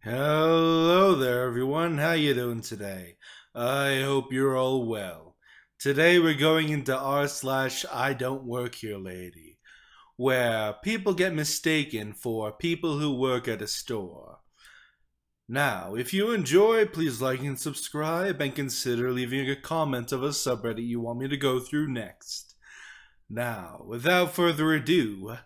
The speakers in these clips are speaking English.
Hello there, everyone. How you doing today? I hope you're all well. Today we're going into r/IDontworkherelady, where people get mistaken for people who work at a store. Now, if you enjoy, please like and subscribe, and consider leaving a comment of a subreddit you want me to go through next. Now, without further ado,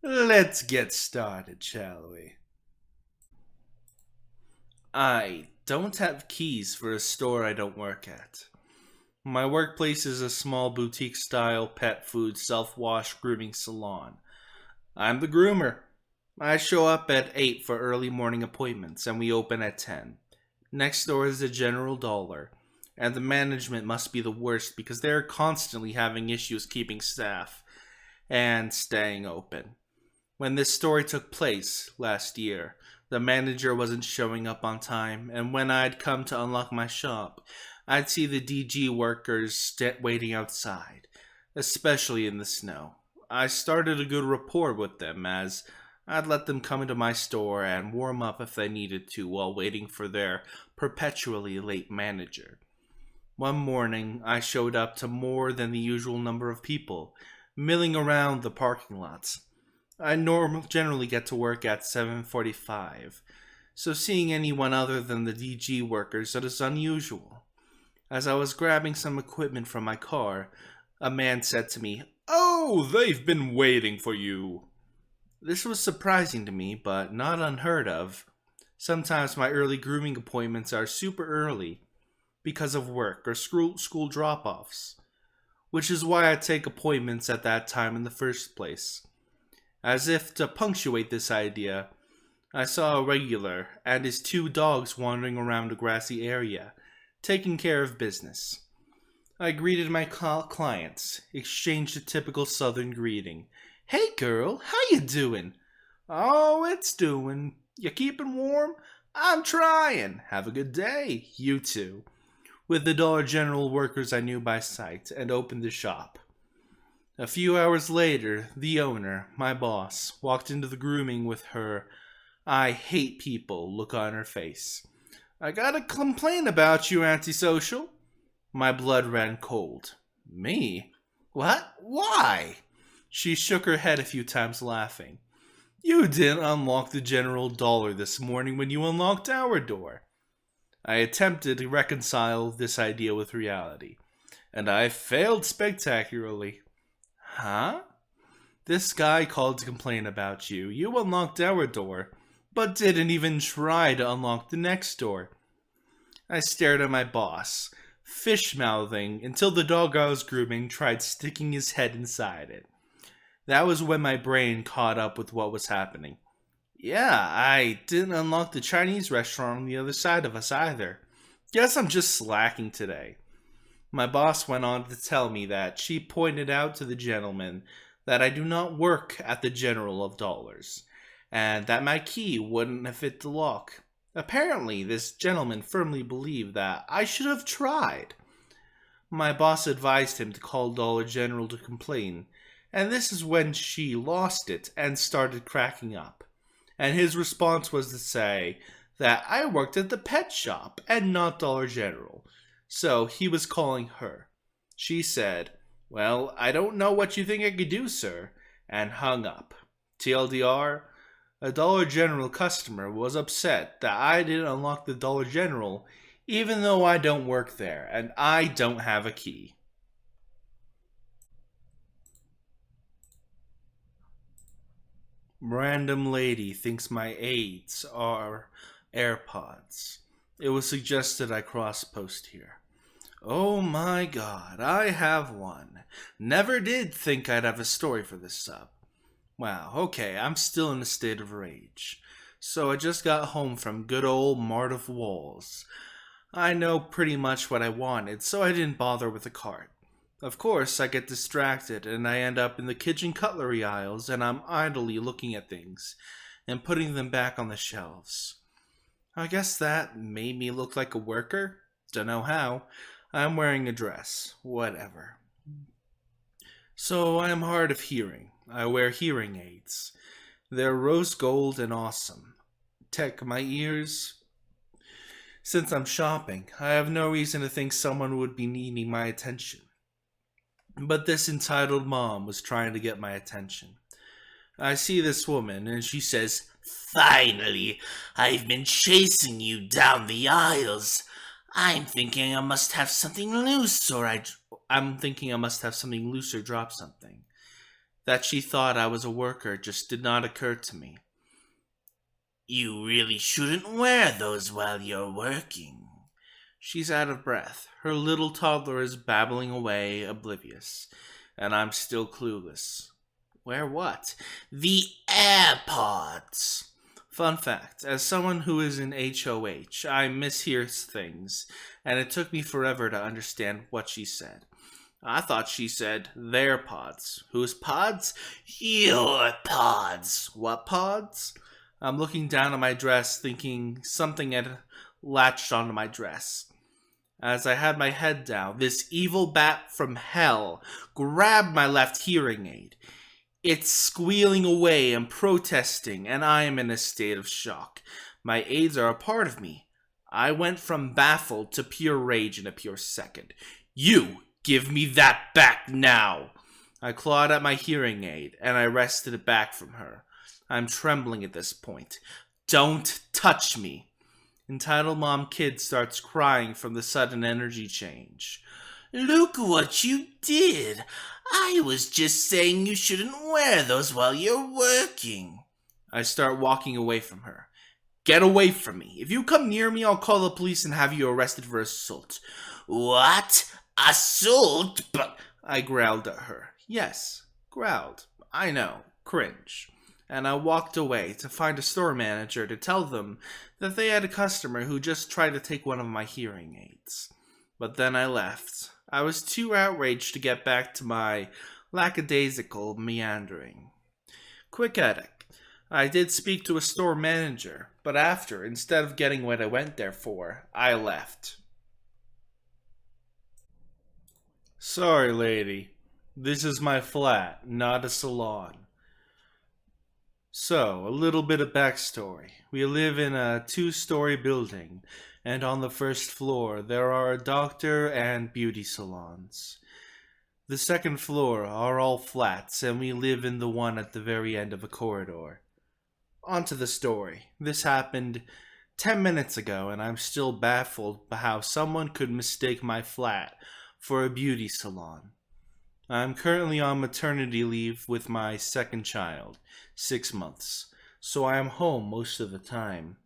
let's get started, shall we? I don't have keys for a store I don't work at. My workplace is a small boutique style pet food self wash grooming salon. I'm the groomer. I show up at 8 for early morning appointments and we open at 10. Next door is the General Dollar, and the management must be the worst because they are constantly having issues keeping staff and staying open. When this story took place last year, the manager wasn't showing up on time, and when I'd come to unlock my shop, I'd see the DG workers waiting outside, especially in the snow. I started a good rapport with them as I'd let them come into my store and warm up if they needed to while waiting for their perpetually late manager. One morning, I showed up to more than the usual number of people, milling around the parking lots. I generally get to work at 7:45, so seeing anyone other than the DG workers is unusual. As I was grabbing some equipment from my car, a man said to me, "Oh, they've been waiting for you." This was surprising to me, but not unheard of. Sometimes my early grooming appointments are super early because of work or school drop-offs, which is why I take appointments at that time in the first place. As if to punctuate this idea, I saw a regular and his two dogs wandering around a grassy area, taking care of business. I greeted my clients, exchanged a typical southern greeting. "Hey girl, how you doing?" "Oh, it's doing. You keeping warm?" "I'm trying. Have a good day." "You too." With the Dollar General workers I knew by sight, and opened the shop. A few hours later, the owner, my boss, walked into the grooming with her "I hate people" look on her face. "I got a complaint about you, antisocial." My blood ran cold. "Me? What? Why?" She shook her head a few times, laughing. "You didn't unlock the General Dollar this morning when you unlocked our door." I attempted to reconcile this idea with reality, and I failed spectacularly. "Huh? This guy called to complain about you. You unlocked our door, but didn't even try to unlock the next door." I stared at my boss, fish-mouthing until the dog I was grooming tried sticking his head inside it. That was when my brain caught up with what was happening. "Yeah, I didn't unlock the Chinese restaurant on the other side of us either. Guess I'm just slacking today." My boss went on to tell me that she pointed out to the gentleman that I do not work at the General of Dollars, and that my key wouldn't fit the lock. Apparently, this gentleman firmly believed that I should have tried. My boss advised him to call Dollar General to complain, and this is when she lost it and started cracking up. And his response was to say that I worked at the pet shop and not Dollar General. So he was calling her. She said, "Well, I don't know what you think I could do, sir," and hung up. TLDR, a Dollar General customer was upset that I didn't unlock the Dollar General even though I don't work there and I don't have a key. Random lady thinks my aids are AirPods. It was suggested I cross-post here. Oh my god, I have one. Never did think I'd have a story for this sub. Wow, okay, I'm still in a state of rage. So I just got home from good old Mart of Walls. I know pretty much what I wanted, so I didn't bother with the cart. Of course, I get distracted and I end up in the kitchen cutlery aisles and I'm idly looking at things and putting them back on the shelves. I guess that made me look like a worker? Dunno how. I'm wearing a dress. Whatever. So I am hard of hearing. I wear hearing aids. They're rose gold and awesome. Tech my ears. Since I'm shopping, I have no reason to think someone would be needing my attention. But this entitled mom was trying to get my attention. I see this woman, and she says, "Finally, I've been chasing you down the aisles. I'm thinking I must have something loose, I'm thinking I must have something loose or drop something." That she thought I was a worker just did not occur to me. "You really shouldn't wear those while you're working." She's out of breath. Her little toddler is babbling away, oblivious, and I'm still clueless. Wear what? "The AirPods." Fun fact, as someone who is in HOH, I mishear things, and it took me forever to understand what she said. I thought she said their pods. Whose pods? "Your pods." What pods? I'm looking down at my dress, thinking something had latched onto my dress. As I had my head down, this evil bat from hell grabbed my left hearing aid. It's squealing away and protesting, and I am in a state of shock. My aids are a part of me. I went from baffled to pure rage in a pure second. "You give me that back now!" I clawed at my hearing aid, and I wrested it back from her. I'm trembling at this point. "Don't touch me!" Entitled mom kid starts crying from the sudden energy change. "Look what you did! I was just saying you shouldn't wear those while you're working." I start walking away from her. "Get away from me. If you come near me, I'll call the police and have you arrested for assault." "What? Assault? But..." I growled at her. Yes, growled. I know. Cringe. And I walked away to find a store manager to tell them that they had a customer who just tried to take one of my hearing aids. But then I left. I was too outraged to get back to my lackadaisical meandering. Quick edit. I did speak to a store manager, but after, instead of getting what I went there for, I left. Sorry, lady. This is my flat, not a salon. So, a little bit of backstory. We live in a 2-story building, and on the first floor there are a doctor and beauty salons. The second floor are all flats, and we live in the one at the very end of a corridor. On to the story. This happened 10 minutes ago, and I'm still baffled by how someone could mistake my flat for a beauty salon. I'm currently on maternity leave with my second child, 6 months, so I am home most of the time.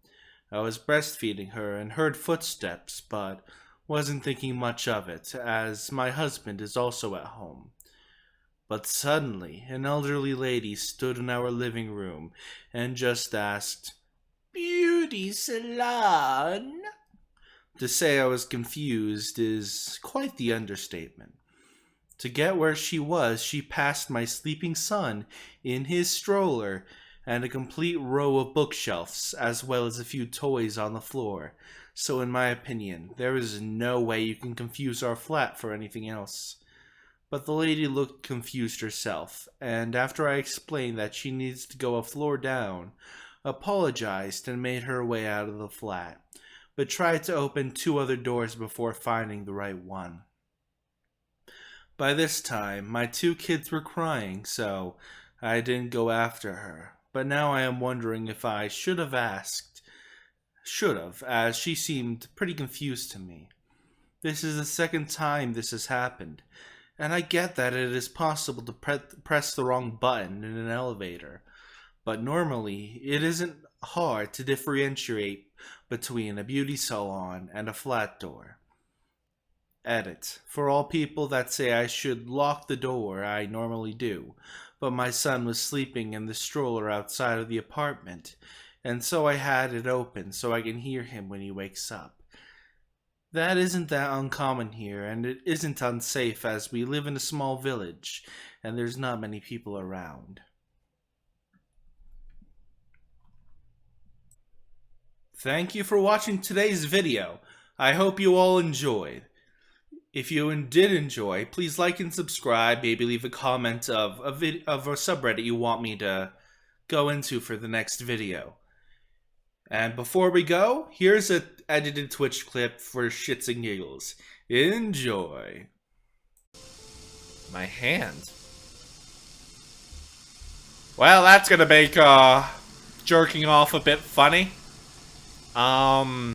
I was breastfeeding her and heard footsteps, but wasn't thinking much of it, as my husband is also at home. But suddenly, an elderly lady stood in our living room and just asked, "Beauty salon?" To say I was confused is quite the understatement. To get where she was, she passed my sleeping son in his stroller and a complete row of bookshelves, as well as a few toys on the floor. So in my opinion, there is no way you can confuse our flat for anything else. But the lady looked confused herself, and after I explained that she needs to go a floor down, apologized and made her way out of the flat, but tried to open 2 other doors before finding the right one. By this time, my 2 kids were crying, so I didn't go after her. But now I am wondering if I should have asked. Should have, as she seemed pretty confused to me. This is the second time this has happened, and I get that it is possible to press the wrong button in an elevator. But normally, it isn't hard to differentiate between a beauty salon and a flat door. Edit. For all people that say I should lock the door, I normally do, but my son was sleeping in the stroller outside of the apartment, and so I had it open so I can hear him when he wakes up. That isn't that uncommon here, and it isn't unsafe as we live in a small village, and there's not many people around. Thank you for watching today's video. I hope you all enjoyed. If you did enjoy, please like and subscribe. Maybe leave a comment of a subreddit you want me to go into for the next video. And before we go, here's an edited Twitch clip for shits and giggles. Enjoy. My hand. Well, that's gonna make jerking off a bit funny.